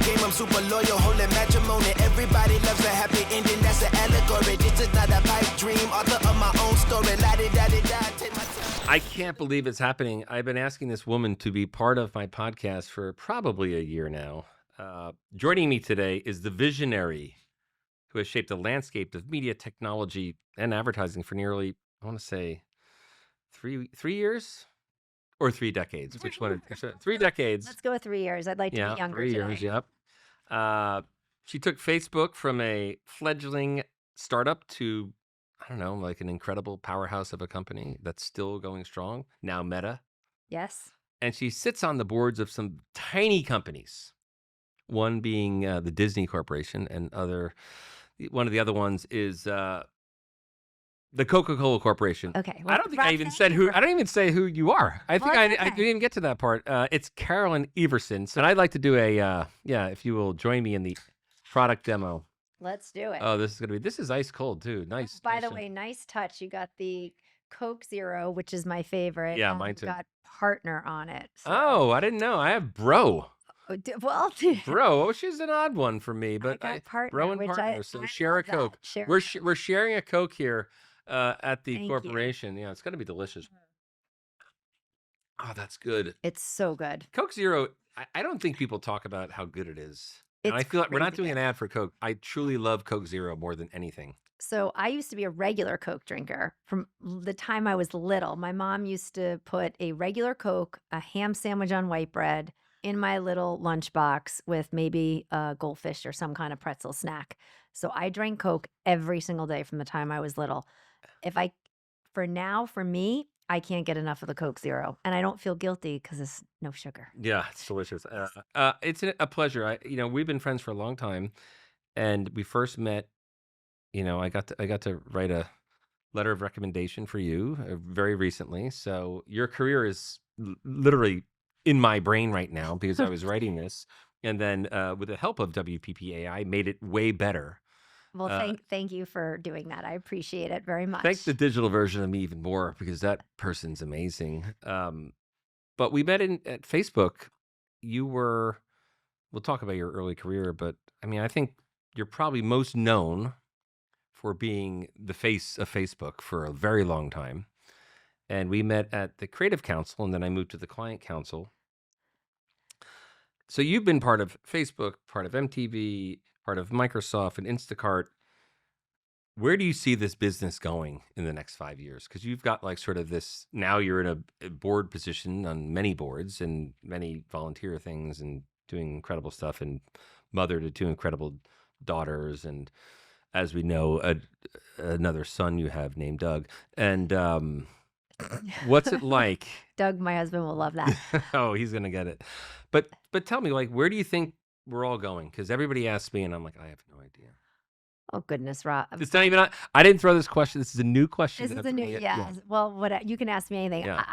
game, I'm super loyal, holding matrimony. Everybody loves a happy ending, that's an allegory. This is not a pipe dream, author of my own story. La-di-da-di-da, take my time. I can't believe it's happening. I've been asking this woman to be part of my podcast for probably a year now. Joining me today is the visionary who has shaped the landscape of media, technology, and advertising for nearly, I want to say, three years or 3 decades. Which one? 3 decades. Let's go with 3 years. I'd like to be younger 3 today. years. Yep. She took Facebook from a fledgling startup to, I don't know, like an incredible powerhouse of a company that's still going strong. Now Meta. Yes. And she sits on the boards of some tiny companies. One being the Disney Corporation, and one of the other ones is the Coca-Cola Corporation. Okay. I don't think I even said who. I don't even say who you are. I think I didn't even get to that part. It's Carolyn Everson. So I'd like to do if you will join me in the product demo. Let's do it. Oh, this is ice cold too. Nice. By the way, nice touch. You got the Coke Zero, which is my favorite. Yeah, mine too. Got partner on it. So. Oh, I didn't know. I have Bro. Well, Bro, she's an odd one for me, but partner, Bro and partner. So share a Coke. We're sharing a Coke here at the corporation. Yeah, it's gonna be delicious. Oh, that's good. It's so good. Coke Zero. I don't think people talk about how good it is. And I feel like we're not doing an ad for Coke. I truly love Coke Zero more than anything. So I used to be a regular Coke drinker from the time I was little. My mom used to put a regular Coke, a ham sandwich on white bread in my little lunchbox with maybe a goldfish or some kind of pretzel snack. So I drank Coke every single day from the time I was little. For me, I can't get enough of the Coke Zero, and I don't feel guilty because it's no sugar. Yeah, it's delicious. It's a pleasure. We've been friends for a long time, and we first met. I got to write a letter of recommendation for you very recently. So your career is literally in my brain right now because I was writing this, and then with the help of WPPAI, made it way better. Well, thank you for doing that. I appreciate it very much. Thank the digital version of me even more because that person's amazing. But we met at Facebook. We'll talk about your early career, but I think you're probably most known for being the face of Facebook for a very long time. And we met at the Creative Council, and then I moved to the Client Council. So you've been part of Facebook, part of MTV, part of Microsoft and Instacart. Where do you see this business going in the next 5 years? Because you've got like sort of this, now you're in a board position on many boards and many volunteer things and doing incredible stuff, and mother to 2 incredible daughters. And as we know, another son you have named Doug. And what's it like? Doug, my husband, will love that. Oh, he's going to get it. But tell me, like, where do you think we're all going? Because everybody asks me, and I'm like, I have no idea. Oh, goodness, Rob. It's not even, I didn't throw this question. This is a new question. This is a new, yeah. Well, you can ask me anything. Yeah.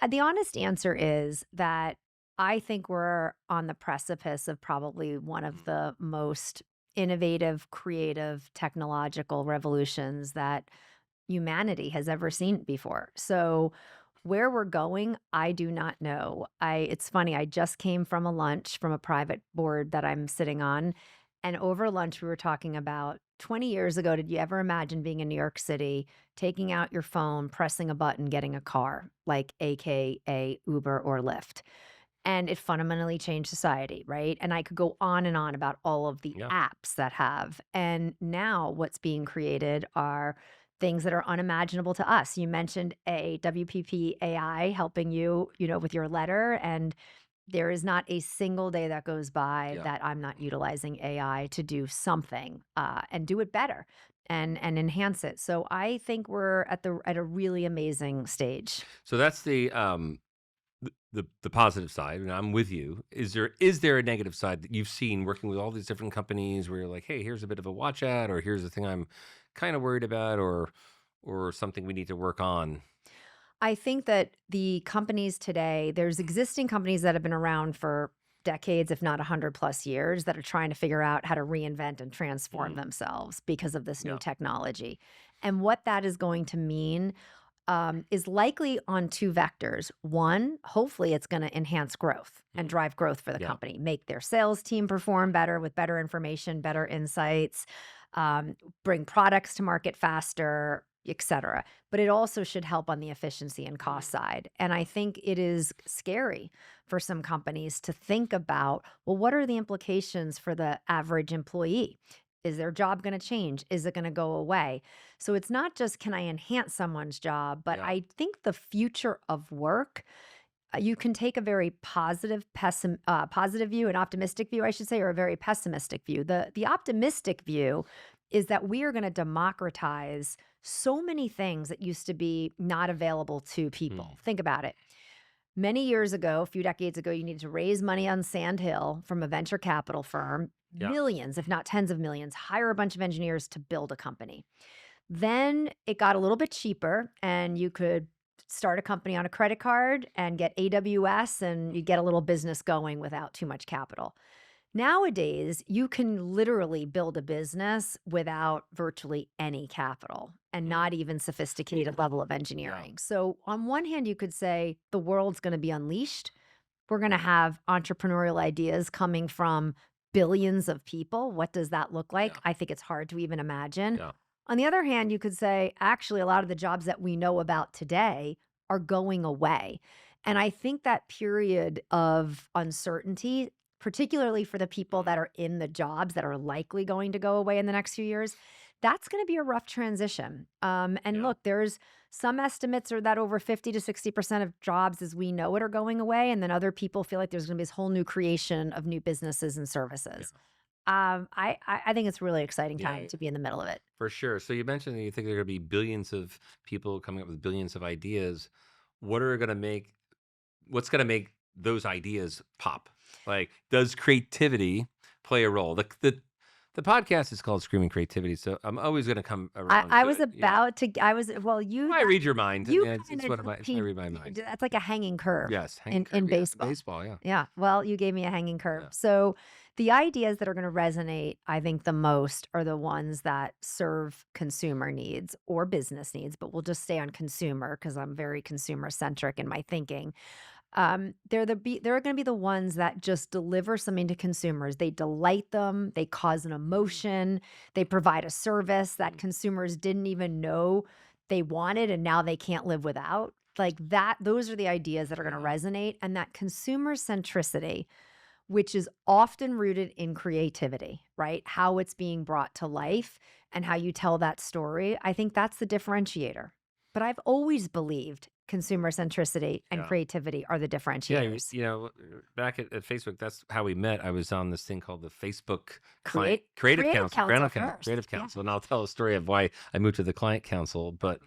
The honest answer is that I think we're on the precipice of probably one of the most innovative, creative, technological revolutions that humanity has ever seen before. So where we're going, I do not know. It's funny, I just came from a lunch from a private board that I'm sitting on. And over lunch, we were talking about 20 years ago, did you ever imagine being in New York City, taking out your phone, pressing a button, getting a car, like AKA Uber or Lyft? And it fundamentally changed society, right? And I could go on and on about all of the apps that have. And now what's being created are things that are unimaginable to us. You mentioned WPP AI helping you, with your letter. And there is not a single day that goes by that I'm not utilizing AI to do something and do it better and enhance it. So I think we're at a really amazing stage. So that's the positive side, and I'm with you. Is there a negative side that you've seen working with all these different companies where you're like, hey, here's a bit of a watch out, or here's the thing I'm kind of worried about, or something we need to work on? I think that the companies today, there's existing companies that have been around for decades, if not 100+ years, that are trying to figure out how to reinvent and transform themselves because of this new technology. And what that is going to mean is likely on two vectors. One, hopefully it's going to enhance growth and drive growth for the company, make their sales team perform better with better information, better insights, bring products to market faster, et cetera. But it also should help on the efficiency and cost side. And I think it is scary for some companies to think about, well, what are the implications for the average employee? Is their job going to change? Is it going to go away? So it's not just can I enhance someone's job, but I think the future of work, you can take a very positive, positive view, an optimistic view, I should say, or a very pessimistic view. The optimistic view is that we are going to democratize so many things that used to be not available to people. Think about it. Many years ago, a few decades ago, you needed to raise money on Sand Hill from a venture capital firm, millions, if not tens of millions, hire a bunch of engineers to build a company. Then it got a little bit cheaper and you could start a company on a credit card and get AWS and you get a little business going without too much capital. Nowadays, you can literally build a business without virtually any capital and not even sophisticated level of engineering. So on one hand, you could say the world's going to be unleashed. We're going to have entrepreneurial ideas coming from billions of people. What does that look like? I think it's hard to even imagine. On the other hand, you could say, actually, a lot of the jobs that we know about today are going away. And I think that period of uncertainty, particularly for the people that are in the jobs that are likely going to go away in the next few years, that's going to be a rough transition. And look, there's some estimates are that over 50 to 60% of jobs as we know it are going away. And then other people feel like there's going to be this whole new creation of new businesses and services. I think it's a really exciting time to be in the middle of it. For sure. So you mentioned that you think there are going to be billions of people coming up with billions of ideas. What's going to make those ideas pop? Like, does creativity play a role? The podcast is called Screaming Creativity, so I'm always going to come around. I was about to. You. I read your mind. You it's one of my. I read my mind. That's like a hanging curve. Yes, in baseball. Baseball, yeah. Well, you gave me a hanging curve. So the ideas that are going to resonate, I think, the most are the ones that serve consumer needs or business needs. But we'll just stay on consumer because I'm very consumer centric in my thinking. They're going to be the ones that just deliver something to consumers. They delight them. They cause an emotion. They provide a service that consumers didn't even know they wanted, and now they can't live without. Like that, those are the ideas that are going to resonate. And that consumer centricity, which is often rooted in creativity, right? How it's being brought to life and how you tell that story. I think that's the differentiator. But I've always believed consumer centricity and creativity are the differentiators. Back at Facebook, that's how we met. I was on this thing called the Facebook Creative Council. And I'll tell a story of why I moved to the Client Council. But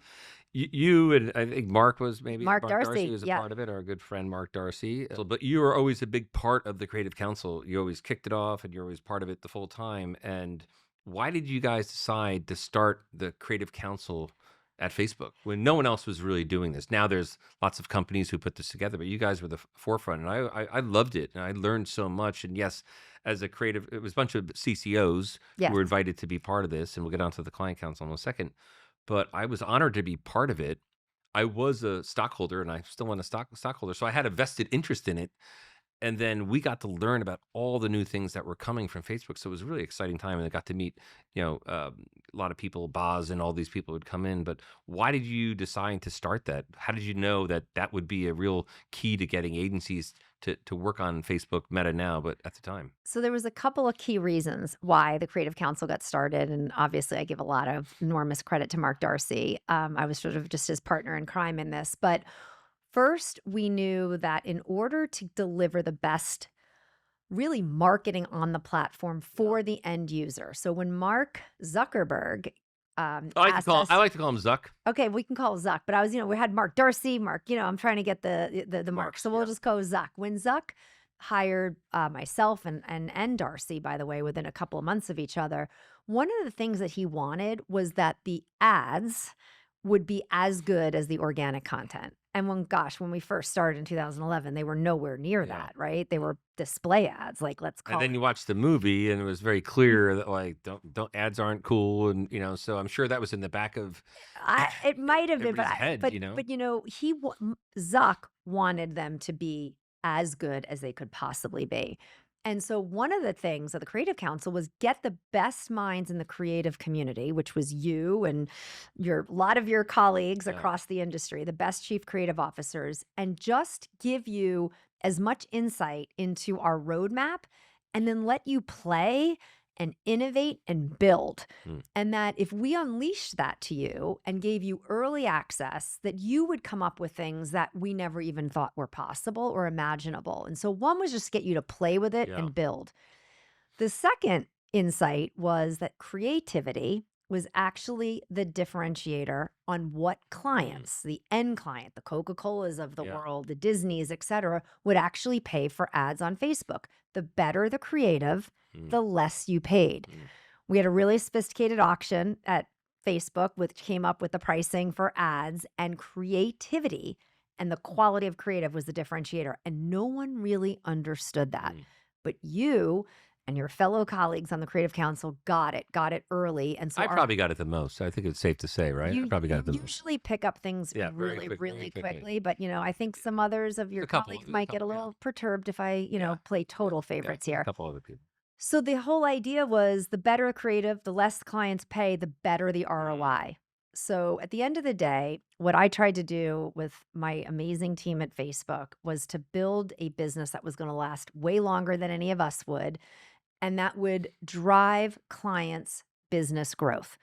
you and I think Mark was Mark Darcy was a part of it, our good friend Mark Darcy. But you were always a big part of the Creative Council. You always kicked it off and you're always part of it the full time. And why did you guys decide to start the Creative Council at Facebook when no one else was really doing this? Now there's lots of companies who put this together, but you guys were the forefront, and I loved it, and I learned so much. And yes, as a creative, it was a bunch of CCOs who were invited to be part of this, and we'll get onto the Client Council in a second. But I was honored to be part of it. I was a stockholder, and I still want a stockholder, so I had a vested interest in it. And then we got to learn about all the new things that were coming from Facebook. So it was a really exciting time. And I got to meet, a lot of people, Boz and all these people would come in. But why did you decide to start that? How did you know that that would be a real key to getting agencies to work on Facebook Meta now, but at the time? So there was a couple of key reasons why the Creative Council got started. And obviously I give a lot of enormous credit to Mark Darcy. I was sort of just his partner in crime in this. But first, we knew that in order to deliver the best, really marketing on the platform for the end user. So when Mark Zuckerberg I like to call him Zuck. Okay, we can call Zuck. But we had Mark Darcy, Mark, I'm trying to get the Mark. So we'll just go Zuck. When Zuck hired myself and Darcy, by the way, within a couple of months of each other, one of the things that he wanted was that the ads would be as good as the organic content. And when we first started in 2011, they were nowhere near Yeah. that, right? They were display ads, like let's And call then it. you watch the movie, and it was very clear that like don't ads aren't cool, and so I'm sure that was in the back of It might have been, everybody's head. but Zuck wanted them to be as good as they could possibly be. And so one of the things of the Creative Council was get the best minds in the creative community, which was you and a lot of your colleagues Yeah. across the industry, the best chief creative officers, and just give you as much insight into our roadmap and then let you play and innovate and build. Hmm. And that if we unleashed that to you and gave you early access, that you would come up with things that we never even thought were possible or imaginable. And so one was just get you to play with it Yeah. and build. The second insight was that creativity was actually the differentiator on what clients, the end client, the Coca-Colas of the Yeah. world, the Disneys, et cetera, would actually pay for ads on Facebook. The better the creative, the less you paid. We had a really sophisticated auction at Facebook, which came up with the pricing for ads, and creativity and the quality of creative was the differentiator. And no one really understood that. But you and your fellow colleagues on the Creative Council got it early. And so I probably got it the most. I think it's safe to say, right? I probably got it the you most. usually pick up things Yeah, very really, quick- really very quickly. But I think some others of your A couple, colleagues a might get a couple, yeah. little perturbed if I, Yeah. play total Yeah, favorites a here. couple other people. So the whole idea was the better a creative, the less clients pay, the better the ROI. So at the end of the day, what I tried to do with my amazing team at Facebook was to build a business that was going to last way longer than any of us would, and that would drive clients' business growth.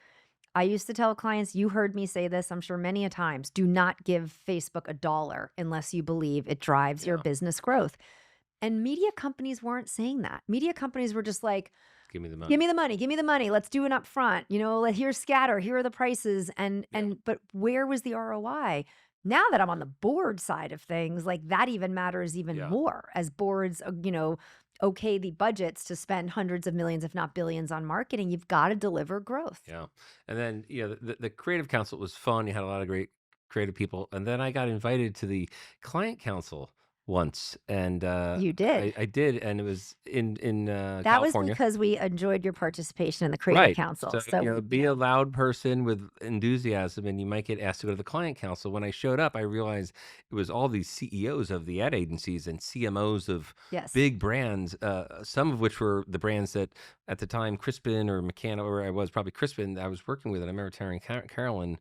I used to tell clients, you heard me say this, I'm sure many a times, do not give Facebook $1 unless you believe it drives your Yeah. business growth. And media companies weren't saying that. Media companies were just like, Give me the money. give me the money, give me the money. Let's do it up front. Here's scatter, here are the prices. But where was the ROI? Now that I'm on the board side of things, like that even matters even Yeah. more as boards, okay, the budgets to spend hundreds of millions, if not billions on marketing. You've got to deliver growth. Yeah. And then, the Creative Council was fun. You had a lot of great creative people. And then I got invited to the Client Council once. And You did. I did. And it was in That was California. because we enjoyed your participation in the Creative Right. Council. So, be a loud person with enthusiasm, and you might get asked to go to the Client Council. When I showed up, I realized it was all these CEOs of the ad agencies and CMOs of yes. big brands, some of which were the brands that at the time Crispin or McCann, or I was probably Crispin, I was working with, and I remember telling Carolyn,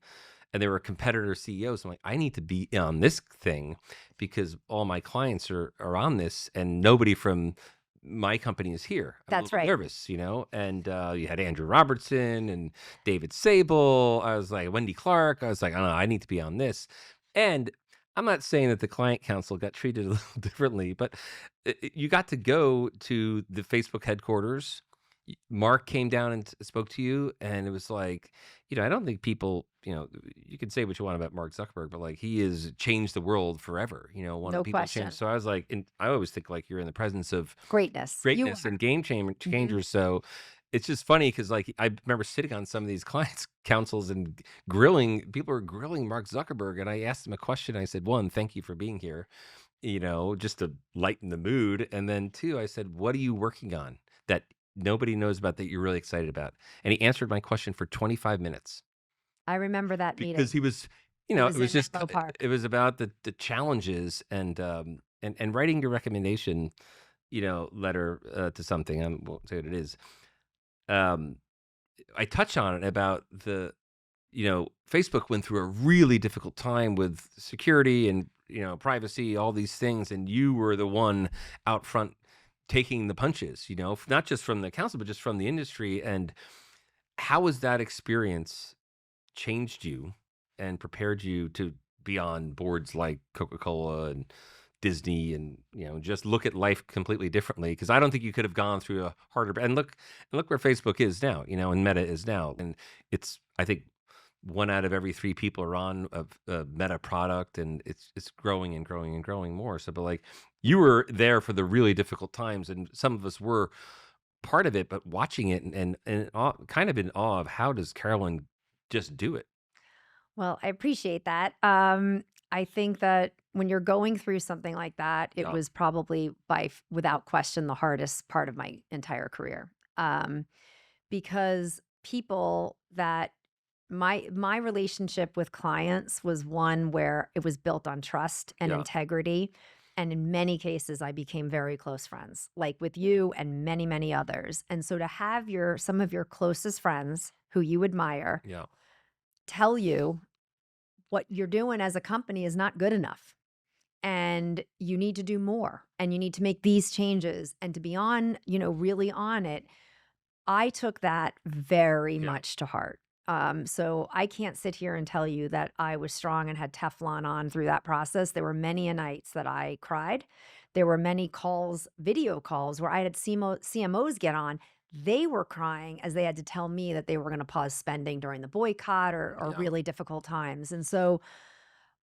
and they were competitor CEOs. I'm like, I need to be on this thing because all my clients are on this, and nobody from my company is here. I'm That's a little right. nervous, and you had Andrew Robertson and David Sable. I was like, Wendy Clark. I was like, I don't know, I need to be on this. And I'm not saying that the Client Council got treated a little differently, but you got to go to the Facebook headquarters. Mark came down and spoke to you, and it was like, I don't think people, you can say what you want about Mark Zuckerberg, but like he has changed the world forever. One No of people question. changed. So I was like, and I always think like you're in the presence of Greatness. and game changers. So it's just funny because like I remember sitting on some of these clients councils and people were grilling Mark Zuckerberg, and I asked him a question. I said, one, thank you for being here, just to lighten the mood. And then two, I said, what are you working on that nobody knows about that you're really excited about? And he answered my question for 25 minutes. I remember that meeting. Because he was, It it was was in just, Menlo Park. it was about the challenges and writing your recommendation, letter to something. I won't say what it is. I touch on it about Facebook went through a really difficult time with security and, privacy, all these things. And you were the one out front taking the punches, not just from the council, but just from the industry. And how has that experience changed you and prepared you to be on boards like Coca-Cola and Disney and, just look at life completely differently? Because I don't think you could have gone through a harder, and look where Facebook is now, and Meta is now. And it's, I think, 1 out of every 3 people are on a Meta product, and it's growing and growing and growing more. So, but like you were there for the really difficult times, and some of us were part of it, but watching it and kind of in awe of how does Carolyn just do it? Well, I appreciate that. I think that when you're going through something like that, it Yeah. was probably without question the hardest part of my entire career. Because people that my relationship with clients was one where it was built on trust and Yeah. integrity. And in many cases, I became very close friends, like with you and many, many others. And so to have some of your closest friends who you admire Yeah. tell you what you're doing as a company is not good enough and you need to do more and you need to make these changes and to be on, really on it. I took that very Yeah. much to heart. So I can't sit here and tell you that I was strong and had Teflon on through that process. There were many a nights that I cried. There were many calls, video calls, where I had CMOs get on. They were crying as they had to tell me that they were going to pause spending during the boycott or Yeah. really difficult times. And so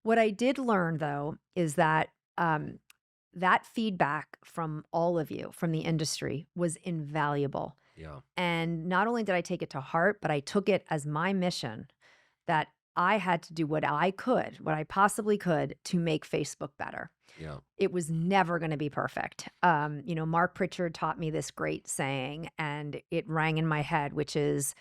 what I did learn, though, is that that feedback from all of you from the industry was invaluable. Yeah. And not only did I take it to heart, but I took it as my mission that I had to do what I possibly could to make Facebook better. Yeah. It was never going to be perfect. Mark Pritchard taught me this great saying, and it rang in my head, which is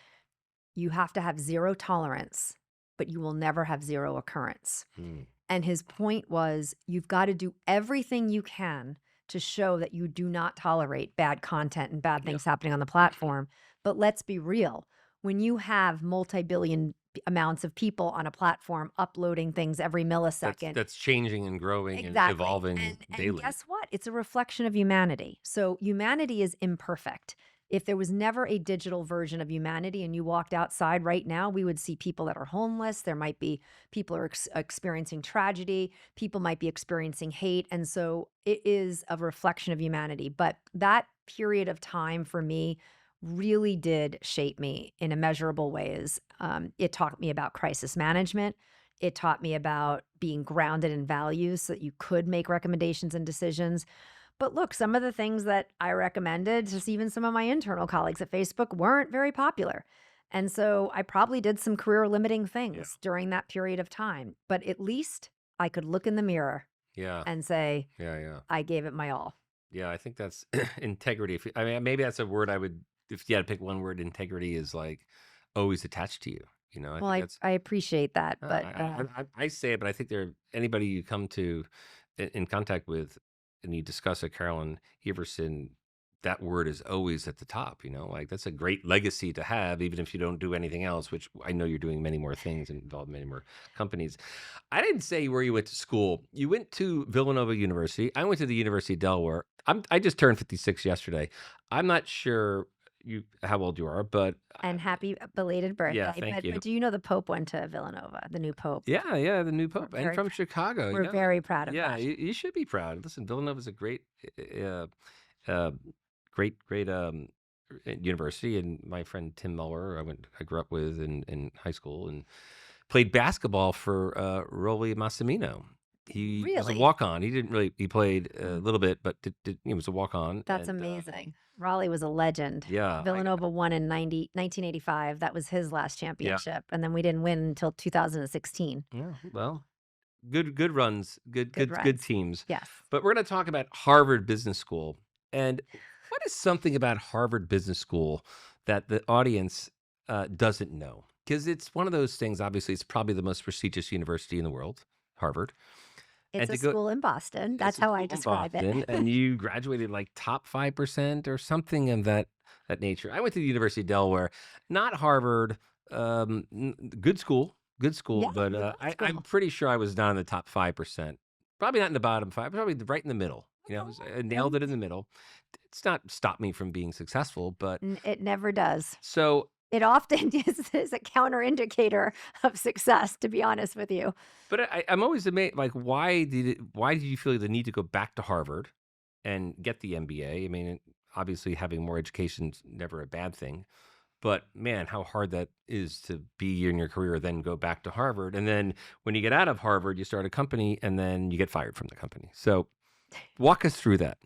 you have to have zero tolerance, but you will never have zero occurrence. Mm. And his point was you've got to do everything you can to show that you do not tolerate bad content and bad things happening on the platform. But let's be real. When you have multi-billion amounts of people on a platform uploading things every millisecond, That's changing and growing and exactly. evolving And daily. guess what? It's a reflection of humanity. So humanity is imperfect. If there was never a digital version of humanity and you walked outside right now, we would see people that are homeless. There might be people are experiencing tragedy. People might be experiencing hate. And so it is a reflection of humanity. But that period of time for me really did shape me in immeasurable ways. It taught me about crisis management. It taught me about being grounded in values so that you could make recommendations and decisions. But look, some of the things that I recommended, just even some of my internal colleagues at Facebook, weren't very popular. And so I probably did some career limiting things during that period of time. But at least I could look in the mirror Yeah. and say, Yeah. I gave it my all. Yeah. I think that's integrity. I mean, maybe that's a word I would, if you had to pick one word, integrity is like always attached to you. I Well, think that's, I appreciate that. But I say it, but I think anybody you come to in contact with and you discuss a Carolyn Everson, that word is always at the top, like that's a great legacy to have, even if you don't do anything else, which I know you're doing many more things and involved many more companies. I didn't say where you went to school. You went to Villanova University. I went to the University of Delaware. I just turned 56 yesterday. I'm not sure how old you are, but and happy belated birthday. yeah, thank you. But do you know the Pope went to Villanova, the new Pope? Yeah, the new Pope, and very from pr- Chicago. We're Yeah, very proud of yeah, that. you should be proud. Listen, Villanova's a great, uh, great university, and my friend Tim Muller, I grew up with in high school, and played basketball for Rolly Massimino. He was a Really? walk-on. He didn't really. He played a little bit, but he was a walk-on. That's and, amazing. Raleigh was a legend. Yeah, Villanova won in 1985. That was his last championship. And then we didn't win until 2016. yeah. Well, good runs, good runs. teams. Yes. But we're going to talk about Harvard Business School. And what is something about Harvard Business School that the audience doesn't know? Because it's one of those things, obviously, it's probably the most prestigious university in the world, Harvard. It's a school in Boston. That's how I describe it. And you graduated like top 5% or something of that nature. I went to the University of Delaware, not Harvard. Good school, Yeah, but you left I'm school. pretty sure I was not in the top 5%. Probably not in the bottom 5, probably right in the middle. I nailed it in the middle. It's not stopped me from being successful, but It never does. so It often is a counter indicator of success, to be honest with you. But I'm always amazed. Like, why did you feel the need to go back to Harvard and get the MBA? I mean, obviously, having more education is never a bad thing. But man, how hard that is to be in your career, then go back to Harvard, and then when you get out of Harvard, you start a company, and then you get fired from the company. So, walk us through that.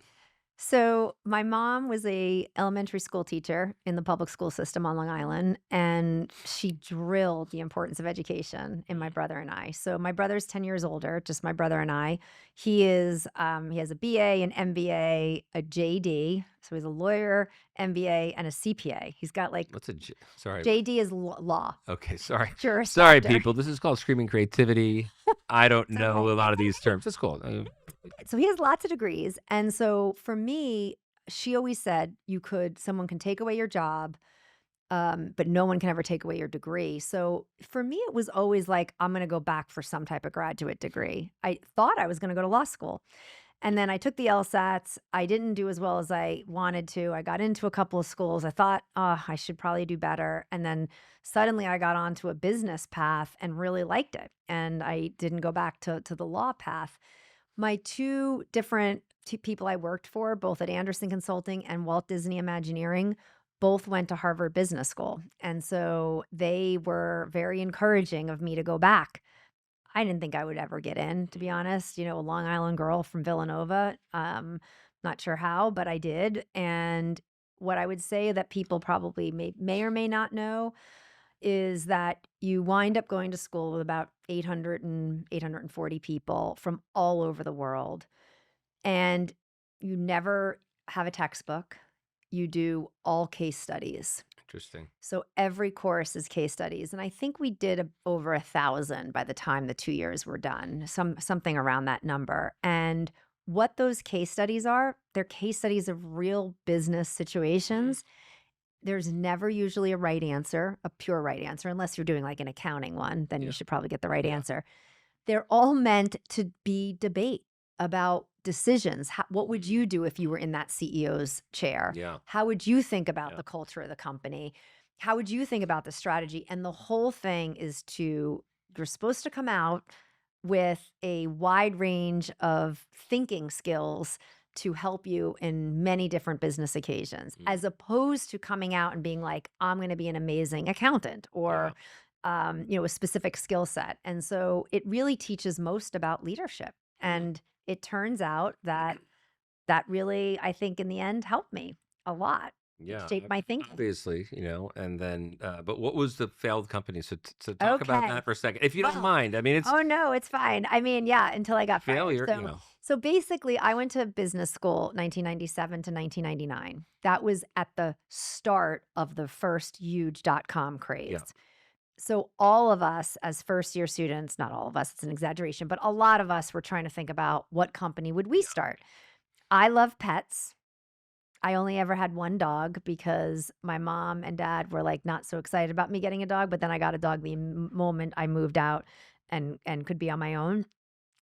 So my mom was a elementary school teacher in the public school system on Long Island, and she drilled the importance of education in my brother and I. So my brother's 10 years older, just my brother and I. He has a BA, an MBA, a JD. So he's a lawyer, MBA, and a CPA. He's got like What's a sorry? JD is law, Okay, sorry. Juris Sorry, Doctor. people. This is called screaming creativity. I don't It's know okay. a lot of these terms. It's cool. So he has lots of degrees. And so for me, she always said someone can take away your job, but no one can ever take away your degree. So for me, it was always like, I'm going to go back for some type of graduate degree. I thought I was going to go to law school. And then I took the LSATs. I didn't do as well as I wanted to. I got into a couple of schools. I thought, oh, I should probably do better. And then suddenly I got onto a business path and really liked it. And I didn't go back to the law path. My two different people I worked for, both at Anderson Consulting and Walt Disney Imagineering, both went to Harvard Business School. And so they were very encouraging of me to go back. I didn't think I would ever get in, to be honest. A Long Island girl from Villanova. Not sure how, but I did. And what I would say that people probably may or may not know is that you wind up going to school with about 840 people from all over the world. And you never have a textbook. You do all case studies. Interesting. So every course is case studies. And I think we did over 1,000 by the time the 2 years were done, something around that number. And what those case studies are, they're case studies of real business situations. There's never usually a right answer, a pure right answer, unless you're doing like an accounting one, then you should probably get the right answer. They're all meant to be debate about decisions. What would you do if you were in that CEO's chair? Yeah. How would you think about the culture of the company? How would you think about the strategy? And the whole thing is you're supposed to come out with a wide range of thinking skills to help you in many different business occasions, as opposed to coming out and being like, I'm going to be an amazing accountant or, a specific skill set. And so it really teaches most about leadership. And it turns out that really, I think in the end, helped me a lot. Yeah, Shape my thinking. obviously, and then, but what was the failed company? So talk about that for a second, if you don't mind. I mean, it's Oh no, it's fine. I mean, yeah, until I got failure, fired. So basically, I went to business school 1997 to 1999. That was at the start of the first huge .com craze. Yeah. So all of us as first year students, not all of us, it's an exaggeration, but a lot of us were trying to think about what company would we start. I love pets. I only ever had one dog because my mom and dad were like not so excited about me getting a dog, but then I got a dog the moment I moved out and could be on my own.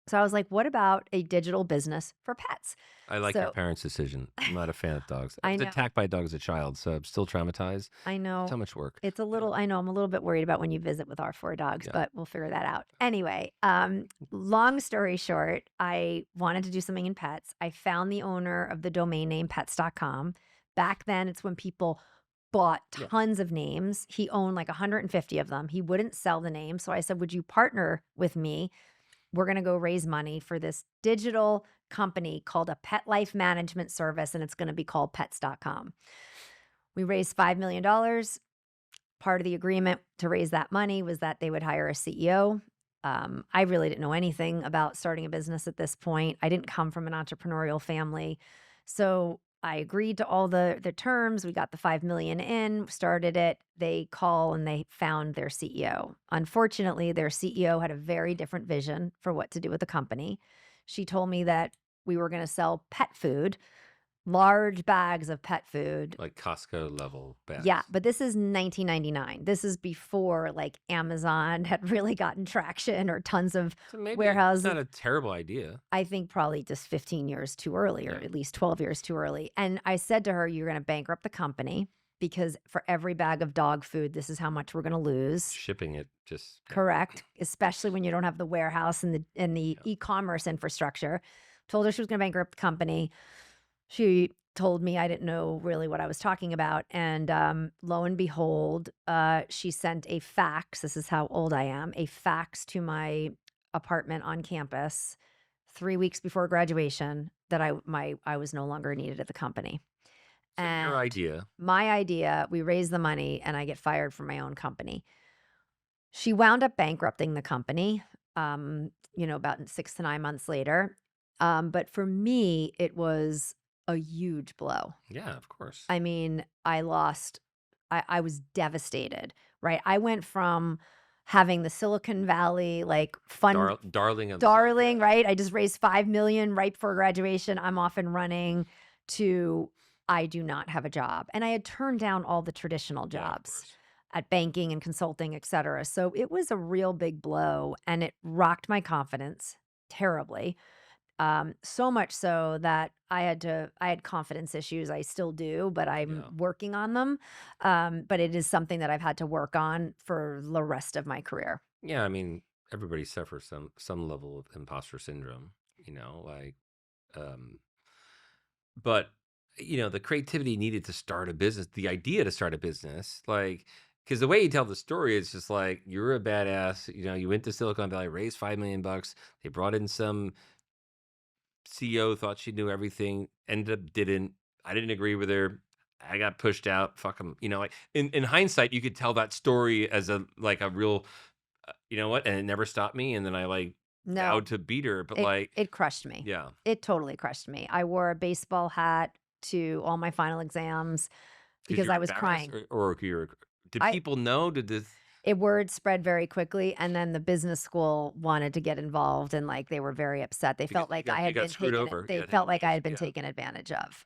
So I was like, what about a digital business for pets? I like your parents' decision. I'm not a fan of dogs. I I was know. attacked by dogs as a child, so I'm still traumatized. I know. It's how much work. It's a little, I know, I'm a little bit worried about when you visit with our 4 dogs, but we'll figure that out. Anyway, long story short, I wanted to do something in pets. I found the owner of the domain name pets.com. Back then, it's when people bought tons of names. He owned like 150 of them. He wouldn't sell the name. So I said, would you partner with me? We're going to go raise money for this digital company called a pet life management service, and it's going to be called pets.com. We raised $5 million. Part of the agreement to raise that money was that they would hire a CEO. I really didn't know anything about starting a business at this point. I didn't come from an entrepreneurial family. So I agreed to all the terms. We got the $5 million in, started it. They call and they found their CEO. Unfortunately, their CEO had a very different vision for what to do with the company. She told me that we were going to sell pet food, large bags of pet food. Like Costco level bags. Yeah, but this is 1999. This is before like Amazon had really gotten traction or tons of So maybe warehouses. it's not a terrible idea. I think probably just 15 years too early, or at least 12 years too early. And I said to her, you're going to bankrupt the company because for every bag of dog food, this is how much we're going to lose. Shipping it just Correct. Especially when you don't have the warehouse and the e-commerce infrastructure. Told her she was going to bankrupt the company. She told me I didn't know really what I was talking about. And lo and behold, she sent a fax. This is how old I am. A fax to my apartment on campus 3 weeks before graduation that I was no longer needed at the company. So your And idea. my idea, we raise the money and I get fired from my own company. She wound up bankrupting the company, about 6 to 9 months later. But for me, it was a huge blow. Yeah, of course. I mean, I was devastated, right? I went from having the Silicon Valley, like, fun Darling of darling, right? I just raised 5 million right before graduation. I'm off and running to I do not have a job. And I had turned down all the traditional Yeah, of jobs course. at banking and consulting, et cetera. So it was a real big blow and it rocked my confidence terribly. So much so that I had confidence issues. I still do, but I'm Yeah. working on them. But it is something that I've had to work on for the rest of my career. Yeah, I mean, everybody suffers some level of imposter syndrome, like um but the creativity needed to start a business, the idea to start a business, like because the way you tell the story is just like you're a badass, you went to Silicon Valley, raised $5 million, they brought in some CEO, thought she knew everything, ended up didn't. I didn't agree with her. I got pushed out. Fuck them. Like in hindsight, you could tell that story as a real, you know what? And it never stopped me. And then I No, vowed to beat her. But it crushed me. yeah, It totally crushed me. I wore a baseball hat to all my final exams because you're I was embarrassed, crying. or did I people know? Did this? Word spread very quickly, and then the business school wanted to get involved, and they were very upset. They felt like I you had got been screwed taken. over. They Yeah, felt like I had been yeah. taken advantage of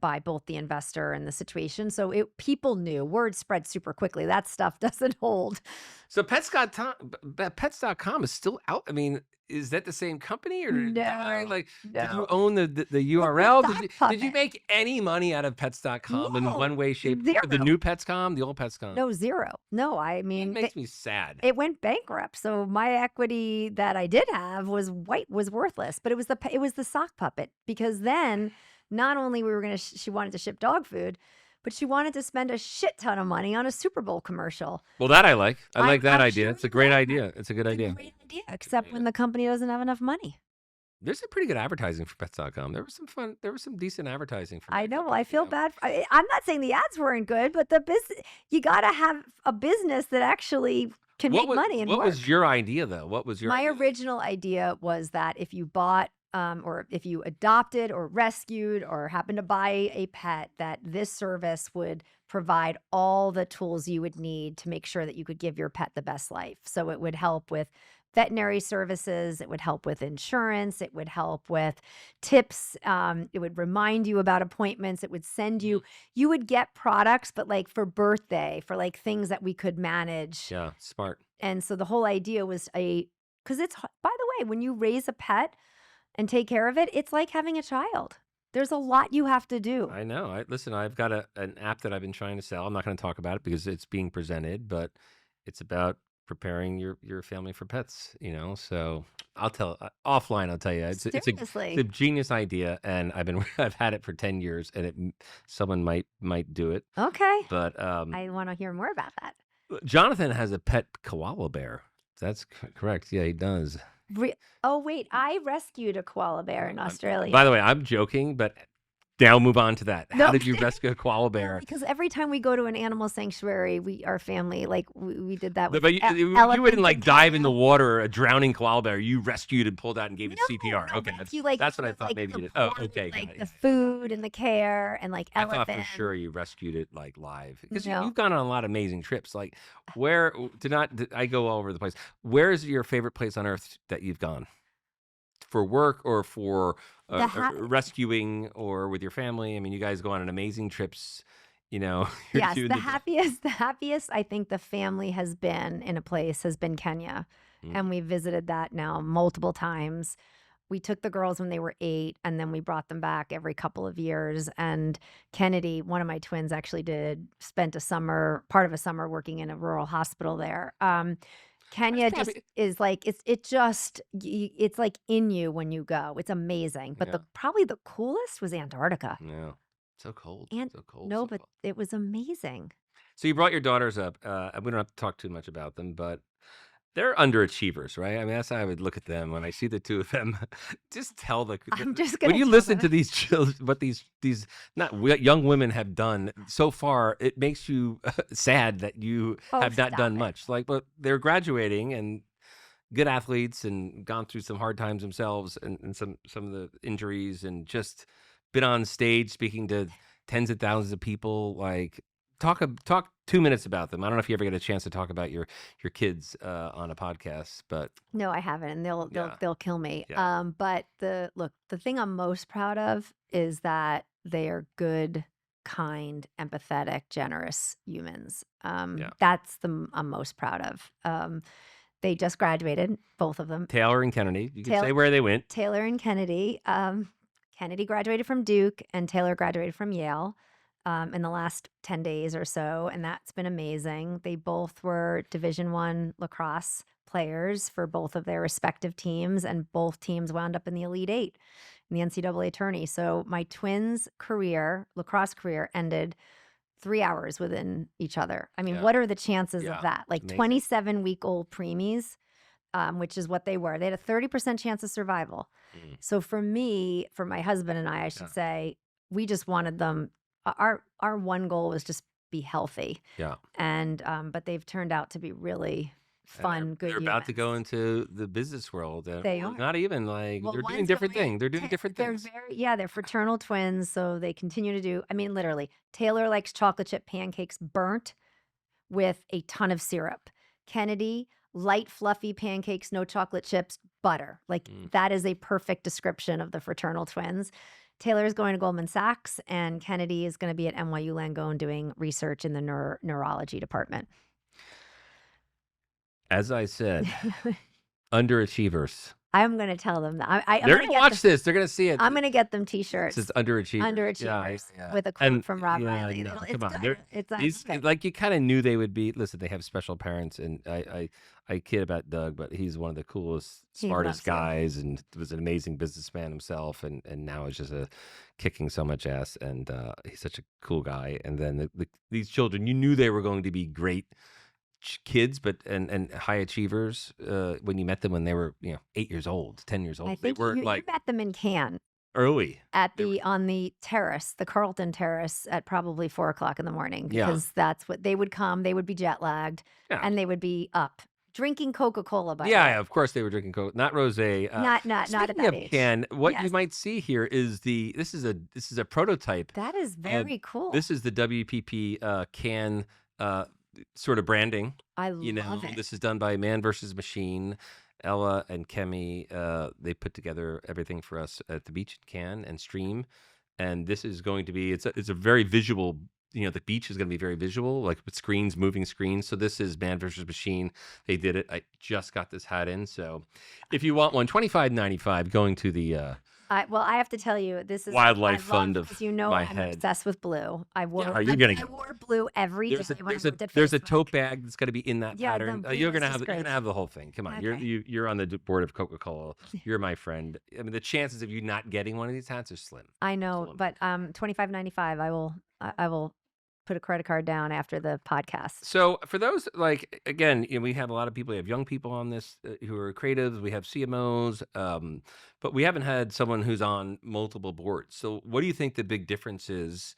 by both the investor and the situation. So people knew. Word spread super quickly. That stuff doesn't hold. So Pets.com is still out. I mean, is that the same company or did it die? No, Like, did you no. own the It's URL? a Did sock you puppet. make any money out of Pets.com in No, one way, shape? The zero. new Petscom, the old Petscom? No, zero. No, I That mean, makes me sad. it went bankrupt. So my equity that I did have was worthless, but it was the sock puppet because then not only we were going to she wanted to ship dog food, but she wanted to spend a shit ton of money on a Super Bowl commercial. Well, that I like. I like that I'm idea. sure It's a you great love idea. that. It's a good It's a idea. great idea, except when the company doesn't have enough money. There's some pretty good advertising for Pets.com. There was some decent advertising for I that know. company, I feel bad. I'm not saying the ads weren't good, but the business, you got to have a business that actually can make money and What work. was your idea, though? What was your My idea? original idea was that if you bought or if you adopted or rescued or happened to buy a pet, that this service would provide all the tools you would need to make sure that you could give your pet the best life. So it would help with veterinary services, it would help with insurance, it would help with tips, it would remind you about appointments, it would send you, you would get products, but for birthday, for things that we could manage. Yeah, smart. And so the whole idea was because by the way, when you raise a pet and take care of it, it's like having a child. There's a lot you have to do. I know. Listen, I've got an app that I've been trying to sell. I'm not going to talk about it because it's being presented, but it's about preparing your family for pets. So I'll tell offline. I'll tell you, it's Seriously. a genius idea, and I've had it for 10 years, and someone might do it. Okay. But I want to hear more about that. Jonathan has a pet koala bear. That's correct. Yeah, he does. Oh, wait. I rescued a koala bear in Australia. By the way, I'm joking, but now move on to that. No. How did you rescue a koala bear? Because every time we go to an animal sanctuary, our family, we did that with But you wouldn't dive in the water, a drowning koala bear. You rescued and pulled out and gave it CPR. No, Okay, rescue, that's what I thought. Maybe you did. the Oh, okay. got it. the food and the care and I elephants. thought for sure you rescued it live because No. you've gone on a lot of amazing trips. Like where I go all over the place. Where is your favorite place on earth that you've gone for work or for rescuing or with your family? I mean, you guys go on amazing trips. Yes, the happiest I think the family has been in a place has been Kenya. And we visited that now multiple times. We took the girls when they were 8, and then we brought them back every couple of years. And Kennedy, one of my twins, actually spent part of a summer working in a rural hospital there. Kenya is it's like in you when you go. It's amazing. But probably the coolest was Antarctica. Yeah. So cold. So cold. No, so but cold. it was amazing. So you brought your daughters up. We don't have to talk too much about them, but They're underachievers, right? I mean, that's how I would look at them when I see the two of them. Just tell I'm just when gonna you tell listen to them. these children, what these young women have done so far, it makes you sad that you Oh, have not stop done it. much. Like, but they're graduating and good athletes and gone through some hard times themselves and some of the injuries and just been on stage speaking to tens of thousands of people. Like talk 2 minutes about them. I don't know if you ever get a chance to talk about your kids on a podcast, but No, I haven't, and they'll yeah, they'll kill me. yeah, But the thing I'm most proud of is that they are good, kind, empathetic, generous humans. yeah. That's I'm most proud of. They just graduated, both of them. Taylor and Kennedy. You can Taylor, say where they went. Taylor and Kennedy. Kennedy graduated from Duke, and Taylor graduated from Yale. In the last 10 days or so, and that's been amazing. They both were Division I lacrosse players for both of their respective teams, and both teams wound up in the Elite Eight in the NCAA tourney. So my twins' lacrosse career, ended 3 hours within each other. I mean, Yeah, what are the chances yeah. of that? It's Like amazing. 27-week-old preemies, which is what they were. They had a 30% chance of survival. Mm, So for me, for my husband and I yeah, should say, we just wanted them. Our one goal was just be healthy, yeah. and but they've turned out to be really And fun, they're good about to go humans. into the business world, They or are. not even like Well, they're doing one's different going. things. They're doing different They're things. they're fraternal twins, so they continue to do. I mean, literally, Taylor likes chocolate chip pancakes burnt with a ton of syrup. Kennedy, light, fluffy pancakes, no chocolate chips, butter. Like Mm. that is a perfect description of the fraternal twins. Taylor is going to Goldman Sachs, and Kennedy is going to be at NYU Langone doing research in the neurology department. As I said, underachievers. I'm going to tell them that. I'm They're going to gonna get them. watch this. They're gonna see it. I'm going to get them It T-shirts. says underachievers. Yeah, Underachievers yeah. with a quote And from Rob yeah, Reilly. no, It's come on. good. They're I these love it. like you kind of knew they would be. Listen, they have special parents, and I kid about Doug, but he's one of the coolest, He smartest loves you. guys, and was an amazing businessman himself, and now is just kicking so much ass, and he's such a cool guy. And then these children, you knew they were going to be great kids, but and high achievers when you met them when they were 8 years old, 10 years I old. They think you weren't like met them in Cannes. early. At They were, on the terrace, the Carlton Terrace, at probably 4 o'clock in the morning, yeah, because that's what they would come. They would be jet lagged, yeah. and they would be up drinking Coca-Cola. By the Yeah, way, yeah, of course they were drinking Coke, not rosé. not at Speaking that of age. can, what you Yes, might see here is this is a prototype. that is Uh, very cool. this is the WPP can sort of branding. I love it. This is done by Man versus Machine. Ella and Kemi, they put together everything for us at the beach at Cannes and Stream. And this is going to be it's a very visual. The beach is going to be very visual, like with screens, moving screens. So this is Man versus Machine. They did it. I just got this hat in. So if you want one, $25.95, going to the I have to tell you, this is wildlife I love, fund of because I'm my head. obsessed with blue. I wore Yeah, you're gonna I get one. wore blue every day There's a when I there's a worked at there's a Facebook. tote bag that's going to be in that Yeah, the pattern. blue You're is gonna just have great. the whole thing. Come on, Okay. you're on the board of Coca-Cola. You're my friend. I mean, the chances of you not getting one of these hats are slim. I know, Slim. but $25.95. I will put a credit card down after the podcast. So for those again, we have a lot of people. We have young people on this who are creatives. We have CMOs, but we haven't had someone who's on multiple boards. So what do you think the big difference is,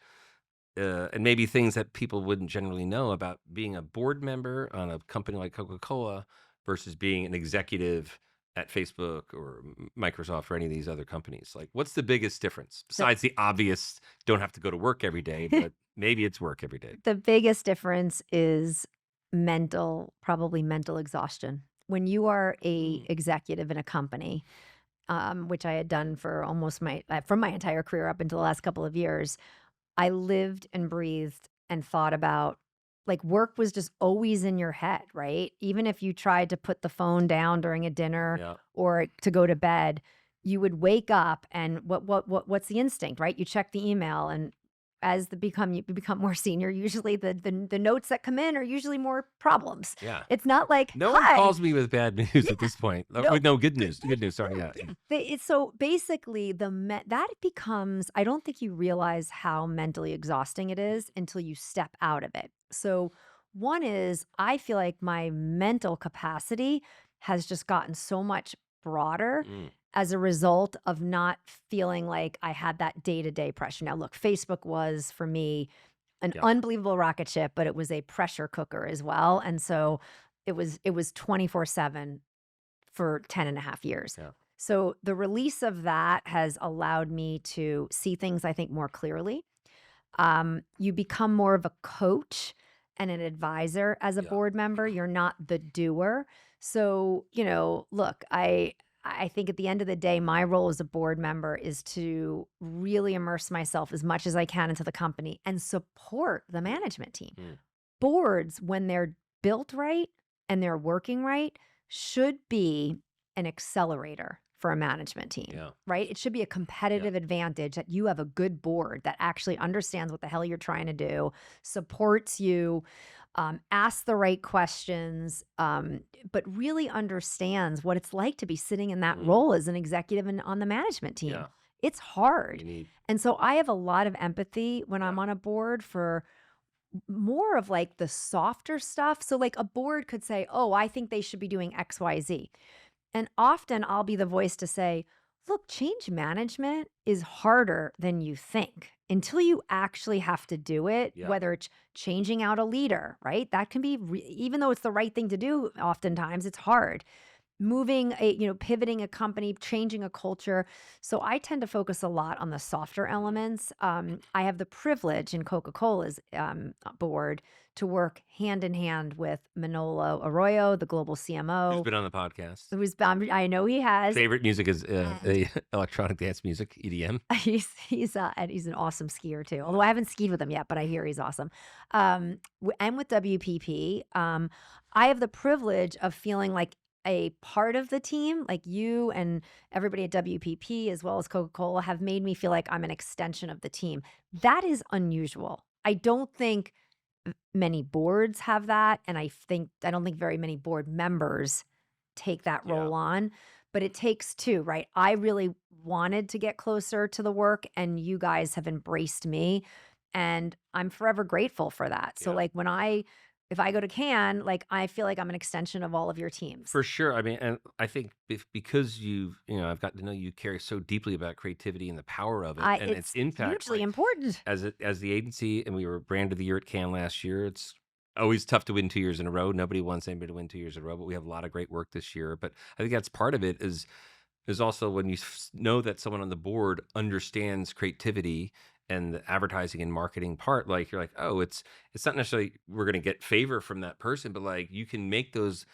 and maybe things that people wouldn't generally know about being a board member on a company like Coca-Cola versus being an executive at Facebook or Microsoft or any of these other companies? Like, what's the biggest difference So besides the obvious? Don't have to go to work every day, but maybe it's work every day. the biggest difference is probably mental exhaustion. When you are a executive in a company, which I had done for almost from my entire career up until the last couple of years, I lived and breathed and thought about, like, work was just always in your head, right? Even if you tried to put the phone down during a dinner Yeah. or to go to bed, you would wake up and what's the instinct, right? You check the email, and as you become more senior, usually the notes that come in are usually more problems. Yeah. It's not like, No one hi. calls me with bad news at this point. No. No, good news. Good news. Sorry. Yeah. So basically, that becomes, I don't think you realize how mentally exhausting it is until you step out of it. So One is I feel like my mental capacity has just gotten so much broader Mm, as a result of not feeling like I had that day-to-day pressure. Now, look, Facebook was for me an yeah. unbelievable rocket ship, but it was a pressure cooker as well. And so it was 24/7 for 10 and a half years. Yeah. So the release of that has allowed me to see things, I think, more clearly. You become more of a coach and an advisor as a Yeah. board member. You're not the doer. So, look, I think at the end of the day, my role as a board member is to really immerse myself as much as I can into the company and support the management team. Mm, Boards, when they're built right and they're working right, should be an accelerator for a management team, yeah. right? It should be a competitive advantage that you have a good board that actually understands what the hell you're trying to do, supports you, asks the right questions, but really understands what it's like to be sitting in that Mm, role as an executive and on the management team. yeah. It's hard. You need, And so I have a lot of empathy when yeah. I'm on a board for more of like the softer stuff. So, like a board could say, oh, I think they should be doing XYZ. And often I'll be the voice to say, look, change management is harder than you think until you actually have to do it, Yeah. whether it's changing out a leader, right? That can be, even though it's the right thing to do, oftentimes it's hard. Pivoting a company, changing a culture. So I tend to focus a lot on the softer elements. I have the privilege in Coca-Cola's board to work hand in hand with Manolo Arroyo, the global Who's CMO, been on the podcast? who's I know he has. Favorite music is And electronic dance music, EDM. and he's an awesome skier too. Although I haven't skied with him yet, but I hear he's awesome. And with WPP, I have the privilege of feeling like a part of the team, like you and everybody at WPP, as well as Coca-Cola, have made me feel like I'm an extension of the team. That is unusual. I don't think many boards have that, and I don't think very many board members take that Yeah. role on, but it takes two, right? I really wanted to get closer to the work, and you guys have embraced me, and I'm forever grateful for that. So, Yeah. like, if I go to Cannes, like, I feel like I'm an extension of all of your teams. For sure. I mean, and I think because I've gotten to know you care so deeply about creativity and the power of it and its It's impact. hugely Like, important. as the agency, and we were brand of the year at Cannes last year. It's always tough to win 2 years in a row. Nobody wants anybody to win 2 years in a row, but we have a lot of great work this year. But I think that's part of it is also when you know that someone on the board understands creativity and the advertising and marketing part. Like you're like, oh, it's not necessarily we're going to get favor from that person, but like you can make those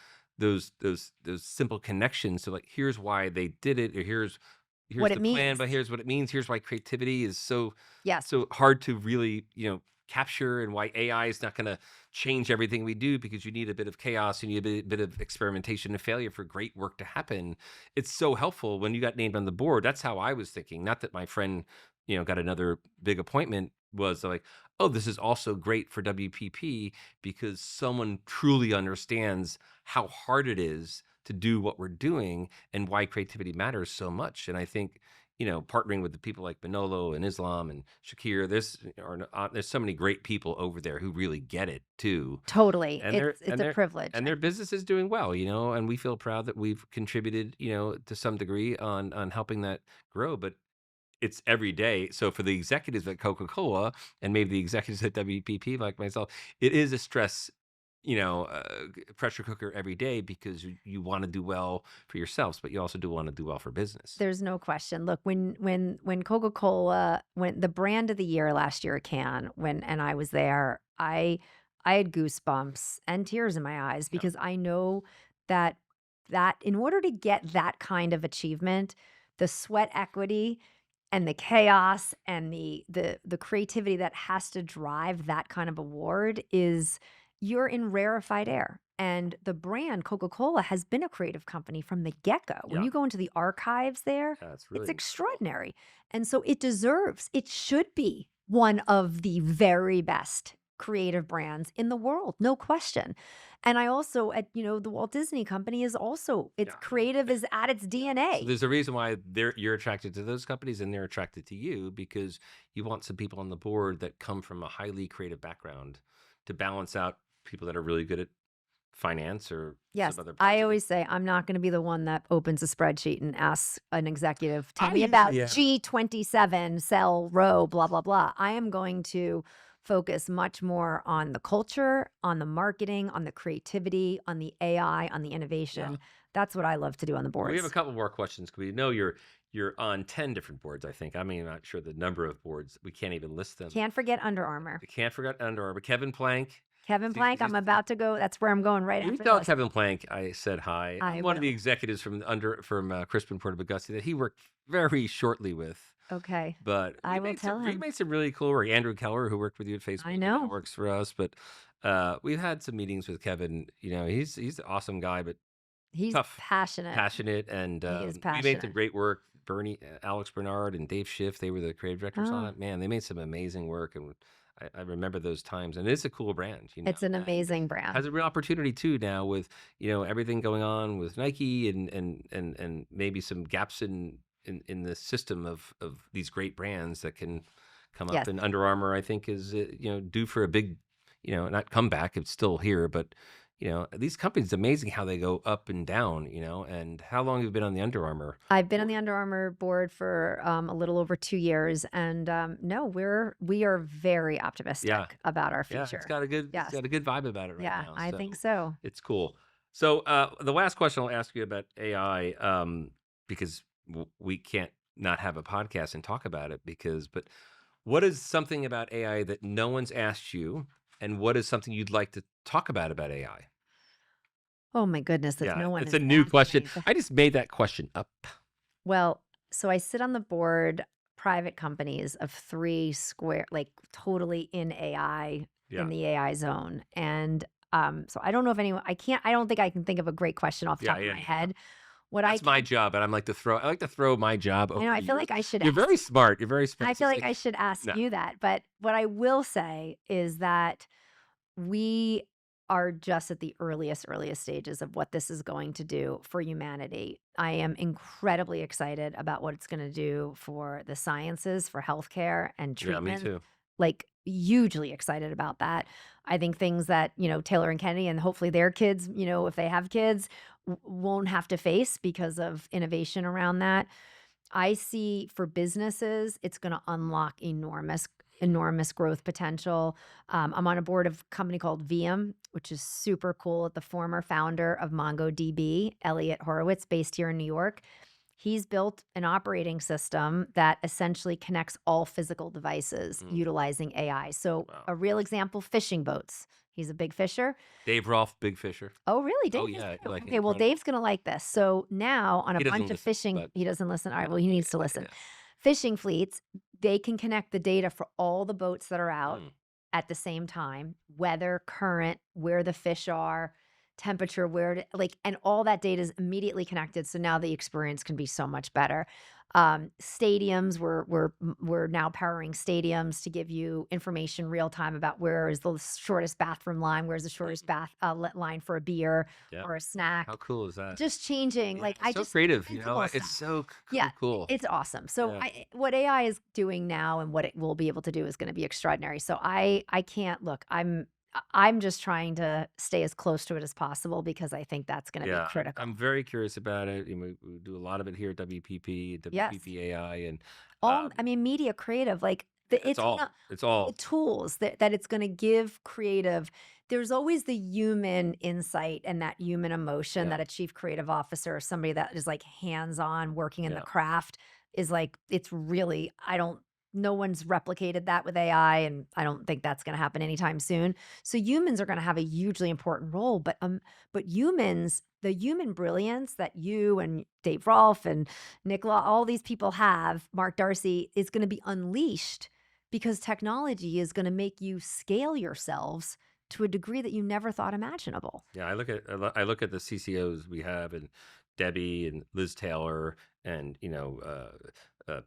simple connections. So like, here's why they did it, or here's What it the plan, means. but here's what it means. Here's why creativity is Yes. so hard to really capture, and why AI is not going to change everything we do, because you need a bit of chaos, you need a bit of experimentation and failure for great work to happen. It's so helpful when you got named on the board. That's how I was thinking. Not that my friend got another big appointment, was like, oh, this is also great for WPP because someone truly understands how hard it is to do what we're doing and why creativity matters so much. And I think partnering with the people like Manolo and Islam and Shakir, there's so many great people over there who really get it too. Totally. And It's a privilege. their business is doing well, and we feel proud that we've contributed, to some degree on helping that grow. But it's every day. So for the executives at Coca-Cola and maybe the executives at WPP like myself, it is a stress, pressure cooker every day, because you want to do well for yourselves, but you also do want to do well for business. There's no question. Look, when Coca-Cola, when the brand of the year last year at Cannes, and I was there, I had goosebumps and tears in my eyes, Yeah. because I know that in order to get that kind of achievement, the sweat equity and the chaos and the creativity that has to drive that kind of award is, you're in rarefied air. And the brand Coca-Cola has been a creative company from the get-go. When Yeah. you go into the archives there, Yeah, it's it's really incredible. extraordinary. And so it should be one of the very best creative brands in the world, no question. And I also, the Walt Disney Company is also, it's Yeah. creative is at its So DNA. there's a reason why you're attracted to those companies and they're attracted to you, because you want some people on the board that come from a highly creative background to balance out people that are really good at finance or Yes, some other parts I of it. always say I'm not going to be the one that opens a spreadsheet and asks an executive, tell I me about usually am. G27, cell row, blah, blah, blah. I am going to focus much more on the culture, on the marketing, on the creativity, on the AI, on the innovation. That's what I love to do on the We have a boards. couple more questions. We know you're on 10 different boards, I think. I mean, I'm not sure the number of boards. We can't even list them. Can't forget Under Armour. We can't forget Under Armour. Kevin Plank. Kevin Plank, I'm about to go. That's where I'm going right You after tell this. Kevin Plank I said hi. I I'm one of the will. executives from Crispin Porter Augusta that he worked very shortly with. Okay. But I will tell we him. made some really cool work. Andrew Keller, who worked with you at Facebook, I and now know. works for us. But we've had some meetings with Kevin. You know, he's an awesome guy, but He's tough, passionate. and He is we made some passionate. great work. Alex Bernard, and Dave Schiff, they were the creative directors on Oh, it. Man, they made some amazing work, and I remember those times. And it's a cool brand, you know. it's an and amazing brand. has a real opportunity too now with everything going on with Nike and maybe some gaps in the system of these great brands that can come up. Yes. And Under Armour, I think, is due for a big not comeback. It's still here, but these companies, amazing how they go up and down. And how long have you been on the Under Armour? I've been on the Under Armour board for a little over 2 years, and no, we are very optimistic about our Yeah, future. it's got a good vibe about it right Yeah, now. I think so. It's cool. So the last question I'll ask you about AI, because we can't not have a podcast and talk about it, but what is something about AI that no one's asked you, and what is something you'd like to talk about AI? Oh my goodness, that no one it's has a new asked question. me. I just made that question up. Well, so I sit on the board, private companies of 3 like totally in AI, in the AI zone. And so I don't know if anyone, I don't think I can think of a great question off the top of my head. What That's my job, and I like to throw my job over. I know, I feel like I should You're ask. very smart. You're very smart. I feel like I should ask you that. But what I will say is that we are just at the earliest stages of what this is going to do for humanity. I am incredibly excited about what it's going to do for the sciences, for healthcare and treatment. Yeah, me too. Like hugely excited about that. I think things that, Taylor and Kennedy and hopefully their kids, if they have kids, won't have to face because of innovation around that. I see for businesses, it's going to unlock enormous growth potential. I'm on a board of a company called VM, which is super cool. The former founder of MongoDB, Elliot Horowitz, based here in New York. He's built an operating system that essentially connects all physical devices utilizing AI. So a real example, fishing boats. He's a big fisher. Dave Rolfe, big fisher. Oh, really? Dave? Oh, yeah. Like okay, well, Dave's going to like this. So now on a bunch of fishing, he doesn't listen. All right, well, he needs to listen. Yeah. Fishing fleets, they can connect the data for all the boats that are out at the same time, weather, current, where the fish are, temperature, and all that data is immediately connected. So now the experience can be so much better. Stadiums, we're now powering stadiums to give you information real time about where is the shortest bathroom line, where's the shortest line for a beer or a snack. How cool is that? Just changing, it's so creative, it's so cool. It's awesome. So what AI is doing now and what it will be able to do is going to be extraordinary. So I can't look. I'm just trying to stay as close to it as possible because I think that's going to be critical. I'm very curious about it. We do a lot of it here at WPP AI, and I mean, media creative, like it's all the tools that it's going to give creative. There's always the human insight and that human emotion that a chief creative officer or somebody that is like hands-on working in the craft is like, it's really, no one's replicated that with AI, and I don't think that's going to happen anytime soon. So humans are going to have a hugely important role, but humans, the human brilliance that you and Dave Rolfe and Nick Law, all these people have, Mark Darcy, is going to be unleashed because technology is going to make you scale yourselves to a degree that you never thought imaginable. Yeah, I look at the CCOs we have, and Debbie and Liz Taylor and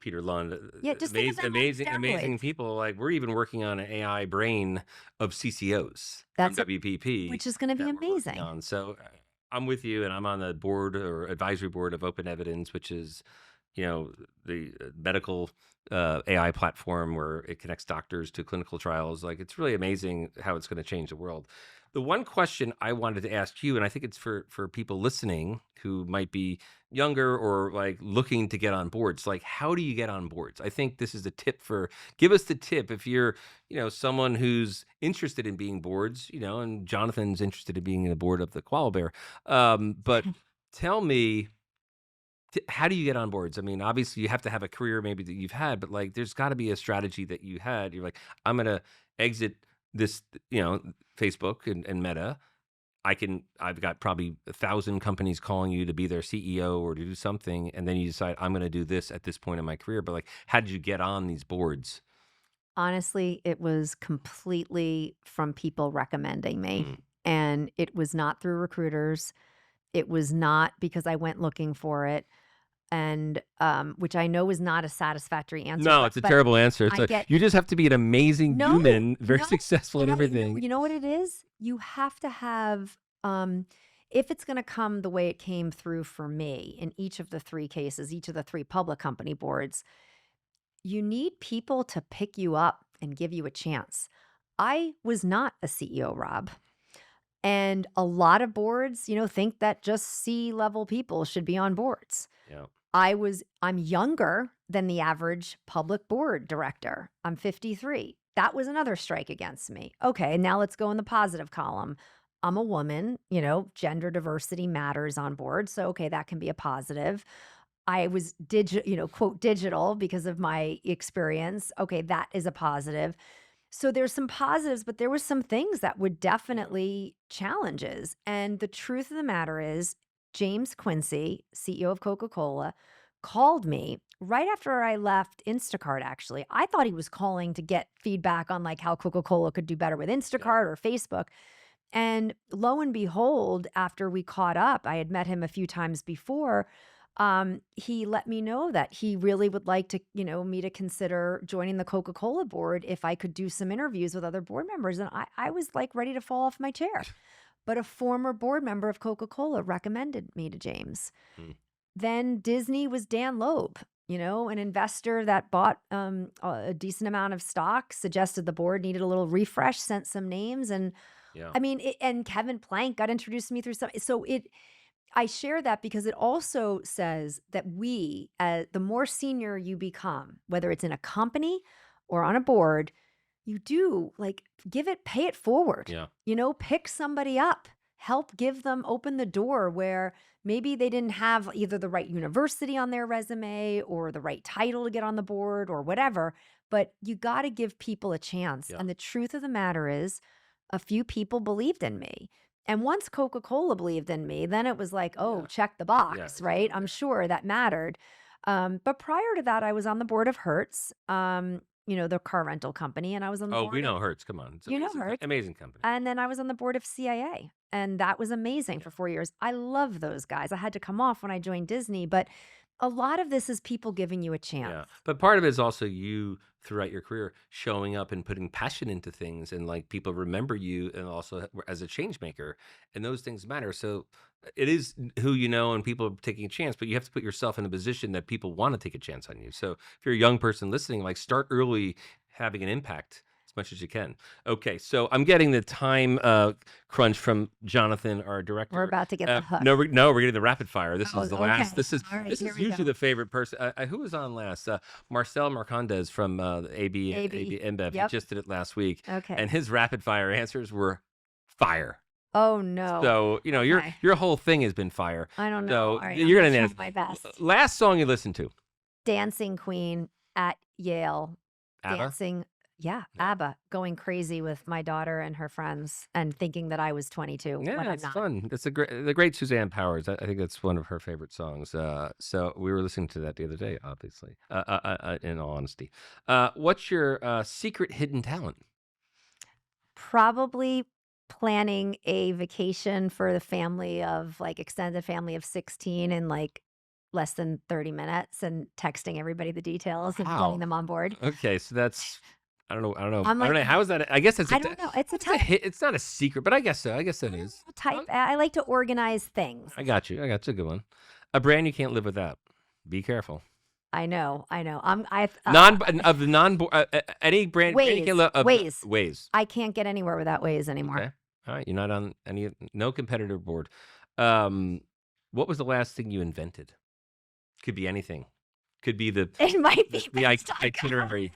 Peter Lund. Just amazing people. Like, we're even working on an AI brain of CCOs from WPP, which is going to be amazing. So I'm with you, and I'm on the board or advisory board of Open Evidence, which is the medical AI platform where it connects doctors to clinical trials. Like, it's really amazing how it's going to change the world. The one question I wanted to ask you, and I think it's for people listening who might be younger or like looking to get on boards, like how do you get on boards? I think this is a tip for give us the tip if you're, someone who's interested in being boards, and Jonathan's interested in being in the board of the Koala Bear. But tell me, how do you get on boards? I mean, obviously you have to have a career maybe that you've had, but like there's got to be a strategy that you had. You're like, I'm going to exit this, Facebook and Meta. I've got probably 1,000 companies calling you to be their CEO or to do something. And then you decide I'm going to do this at this point in my career. But like, how did you get on these boards? Honestly, it was completely from people recommending me. Mm. And it was not through recruiters. It was not because I went looking for it. And which I know is not a satisfactory answer. No, it's a terrible answer. It's you just have to be an amazing human, very successful at everything. You know what it is? You have to have, if it's going to come the way it came through for me in each of the 3 cases, each of the 3 public company boards, you need people to pick you up and give you a chance. I was not a CEO, Rob. And a lot of boards, think that just C-level people should be on boards. Yeah. I'm younger than the average public board director. I'm 53. That was another strike against me. Okay, now let's go in the positive column. I'm a woman, gender diversity matters on board. So, okay, that can be a positive. I was quote digital because of my experience. Okay, that is a positive. So there's some positives, but there were some things that would definitely challenges. And the truth of the matter is, James Quincy, CEO of Coca-Cola, called me right after I left Instacart, actually. I thought he was calling to get feedback on like how Coca-Cola could do better with Instacart or Facebook. And lo and behold, after we caught up, I had met him a few times before, he let me know that he really would like to, me to consider joining the Coca-Cola board if I could do some interviews with other board members. And I was like ready to fall off my chair. But a former board member of Coca-Cola recommended me to James. Then Disney was Dan Loeb, an investor that bought a decent amount of stock, suggested the board needed a little refresh, sent some names. And I mean, and Kevin Plank got introduced to me through some. So I share that because it also says that the more senior you become, whether it's in a company or on a board, you do pay it forward. Yeah. Pick somebody up, help give them, open the door where maybe they didn't have either the right university on their resume or the right title to get on the board or whatever, but you got to give people a chance. Yeah. And the truth of the matter is a few people believed in me. And once Coca-Cola believed in me, then it was like, oh, check the box, right? I'm sure that mattered. But prior to that, I was on the board of Hertz, the car rental company, and I was on the board. Oh, we know Hertz. Come on. It's amazing, Hertz. Amazing company. And then I was on the board of CIA, and that was amazing for 4 years. I love those guys. I had to come off when I joined Disney, but a lot of this is people giving you a chance. Yeah. But part of it is also you throughout your career showing up and putting passion into things, and like people remember you and also as a change maker, and those things matter. So it is who you know and people are taking a chance, but you have to put yourself in a position that people want to take a chance on you. So if you're a young person listening, like start early, having an impact as much as you can. Okay, so I'm getting the time crunch from Jonathan, our director. We're about to get the hook. No, we're getting the rapid fire. This is the last. This is right, this is usually the favorite person. Who was on last? Marcel Marcondes from AB InBev. Yep. He just did it last week. Okay. And his rapid fire answers were fire. Oh no. So your whole thing has been fire. I don't know. So All right, you're gonna try my best. Last song you listened to? Dancing Queen at Yale. ABBA? Dancing. Yeah, ABBA, going crazy with my daughter and her friends and thinking that I was 22 when I'm it's not. fun. It's the great Suzanne Powers. I think that's one of her favorite songs. So we were listening to that the other day, obviously, in all honesty. What's your secret hidden talent? Probably planning a vacation for the family of extended family of 16 in less than 30 minutes and texting everybody the details and getting them on board. Okay, so that's I don't know. I'm I don't know. How is that? I guess it's. I don't know. It's a type. It's not a secret, but I guess so. I guess that is. Type. I like to organize things. I got you. It's a good one. A brand you can't live without. Be careful. I know. Any brand. Waze. Waze. I can't get anywhere without Waze anymore. Okay. All right, you're not on no competitor board. What was the last thing you invented? Could be anything. Could be the It might be the based on itinerary.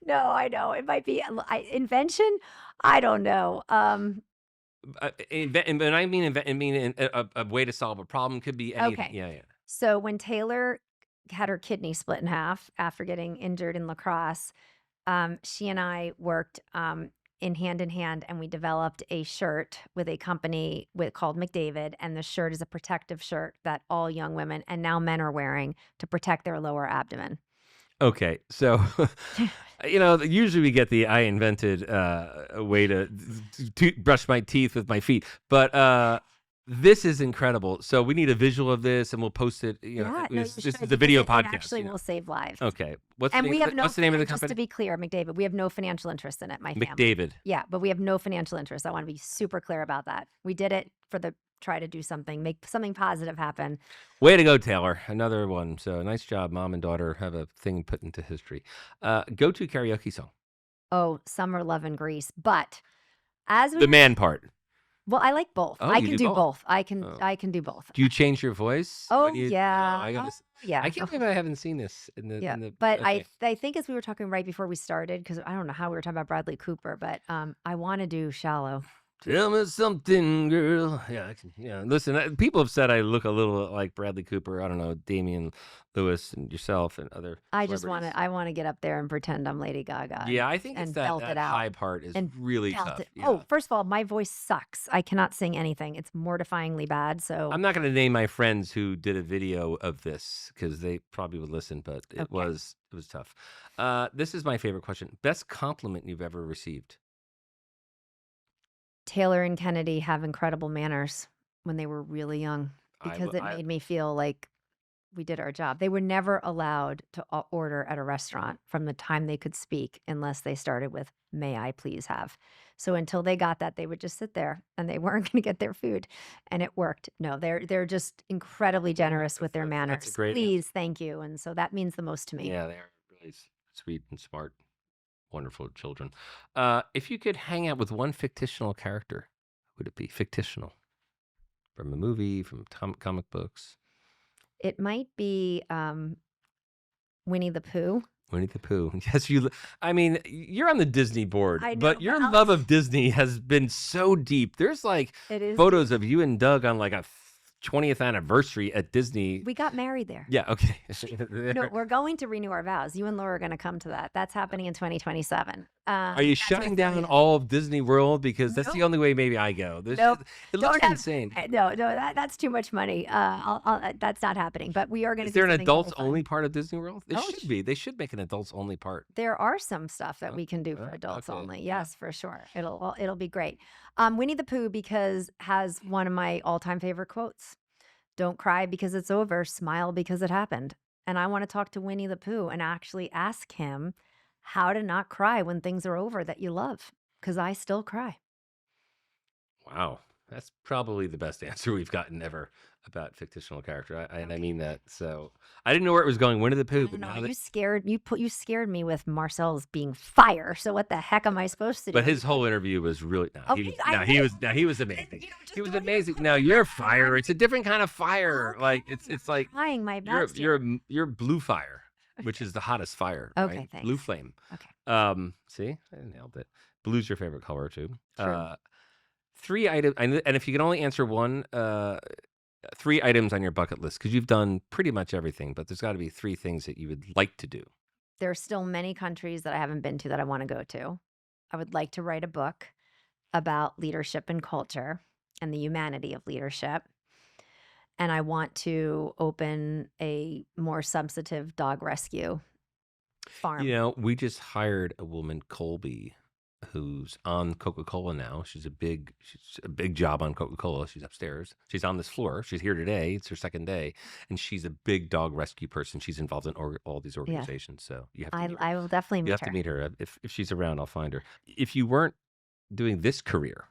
No, I know. It might be invention. I don't know. And I mean, a way to solve a problem could be anything. Okay. Yeah. So when Taylor had her kidney split in half after getting injured in lacrosse, she and I worked in hand, and we developed a shirt with a company called McDavid, and the shirt is a protective shirt that all young women and now men are wearing to protect their lower abdomen. Okay, so usually we get the I invented a way to brush my teeth with my feet, but this is incredible. So we need a visual of this, and we'll post it. Yeah, no, this you is should, the because video it podcast. actually will save lives. Okay, what's And the we name? have no. What's the name of the Just company? to be clear, McDavid, we have no financial interest in it. My family. McDavid. Yeah, but we have no financial interest. I want to be super clear about that. We did it for try to do something, make something positive happen. Way to go, Taylor. Another one. So nice job. Mom and daughter have a thing put into history. Go to karaoke song. Oh, Summer Love and Grease. But as we The man part. Well, I like both. Oh, I you can do do both? both. I Oh. can do both. Do you change your voice? Oh when you- yeah. I gotta. Yeah. I can't believe I haven't seen this in the. Yeah. In the, But okay. I think as we were talking right before we started, because I don't know how we were talking about Bradley Cooper, but I want to do Shallow. Tell me something, girl. Yeah, listen, people have said I look a little like Bradley Cooper. I don't know, Damian Lewis and yourself and other. I just celebrities. want to get up there and pretend I'm Lady Gaga. Yeah, I think it's and that, belt that it out high part is and really belt tough. it. Yeah. Oh, first of all, my voice sucks. I cannot sing anything. It's mortifyingly bad. So I'm not going to name my friends who did a video of this because they probably would listen, but it was tough. This is my favorite question. Best compliment you've ever received? Taylor and Kennedy have incredible manners when they were really young, because it made me feel like we did our job. They were never allowed to order at a restaurant from the time they could speak unless they started with, "May I please have?" So until they got that, they would just sit there and they weren't going to get their food, and it worked. No, they're just incredibly generous with their manners. That's a great Please, thank you. And so that means the most to me. Yeah, they are really sweet and smart, wonderful children. If you could hang out with one fictional character, who would it be? Fictional. From a movie, from comic books. It might be Winnie the Pooh. Winnie the Pooh. Yes, I mean, you're on the Disney board, I know, but your love of Disney has been so deep. There's like It is. photos of you and Doug on like a 20th anniversary at Disney. We got married there. Yeah, okay. No, we're going to renew our vows. You and Laura are going to come to that. That's happening in 2027. Are you shutting down all of Disney World? Because that's the only way maybe I go. Nope. It looks insane. No, that's too much money. That's not happening. But we are going to. Is there an something really adults fun. only part of Disney World? There Oh, should be. They should make an adults only part. There are some stuff that we can do for adults only. Yes, for sure. It'll be great. Winnie the Pooh, because has one of my all-time favorite quotes. Don't cry because it's over. Smile because it happened. And I want to talk to Winnie the Pooh and actually ask him how to not cry when things are over that you love, because I still cry. Wow. That's probably the best answer we've gotten ever about fictional character. I mean that. So I didn't know where it was going. Winnie the Pooh. No, you scared me with Marcel's being fire. So what the heck am I supposed to do? But his whole interview was really he was amazing. He was amazing. Like, Now you're fire. It's a different kind of fire. Like it's like trying my best. you're blue fire, which is the hottest fire. Okay, right? thanks. Blue flame. Okay. See, I nailed it. Blue's your favorite color too. True. 3 items, and if you can only answer one, 3 items on your bucket list, because you've done pretty much everything, but there's got to be 3 things that you would like to do. There are still many countries that I haven't been to that I want to go to. I would like to write a book about leadership and culture and the humanity of leadership. And I want to open a more substantive dog rescue farm. You know, we just hired a woman, Colby, who's on Coca-Cola now. She's a big job on Coca-Cola. She's upstairs. She's on this floor. She's here today. It's her second day, and she's a big dog rescue person. She's involved in all these organizations. So you have to. Meet her. I will definitely meet You her. have to meet her. If she's around, I'll find her. If you weren't doing this career,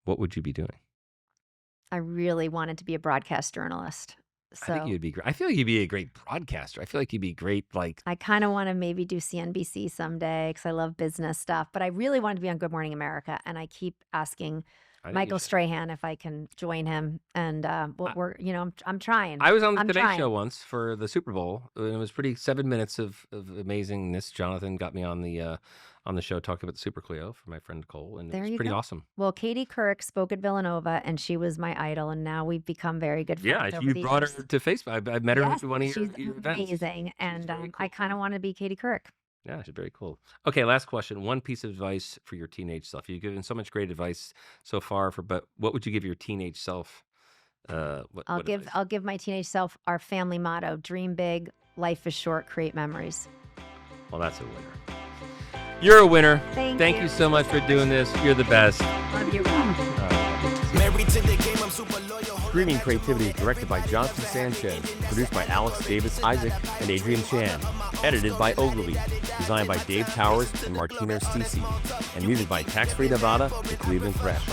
what would you be doing? I really wanted to be a broadcast journalist. I think So you'd be great. I feel like you'd be a great broadcaster. I feel like you'd be great, like, I kind of want to maybe do CNBC someday because I love business stuff. But I really wanted to be on Good Morning America, and I keep asking I think you Michael should. Strahan if I can join him. And what I, I'm trying. I was on the I'm Today Show trying. once for the Super Bowl. And it was pretty 7 minutes of amazingness. Jonathan got me on the show talking about the Super Clio for my friend Cole, and it There was you pretty go. awesome. Well, Katie Couric spoke at Villanova, and she was my idol, and now we've become very good Yeah, friends over you the brought her years. to Facebook. I met her Yes, at one of she's your events. amazing, She's and very I cool. kind of want to be Katie Couric. Yeah, she's very cool. Okay, last question. One piece of advice for your teenage self. You've given so much great advice so far, but what would you give your teenage self? What advice? I'll give my teenage self our family motto: dream big, life is short, create memories. Well, that's a winner. You're a winner. Thank you you. so much for doing this. You're the best. Love you. Married to the game, I'm super loyal. Screaming Creativity is directed by Jonathan Sanchez, produced by Alex Davis Isaac and Adrian Chan, edited by Ogilvy, designed by Dave Towers and Martina Stisi, and music by Tax Free Nevada and Cleveland Thrasher.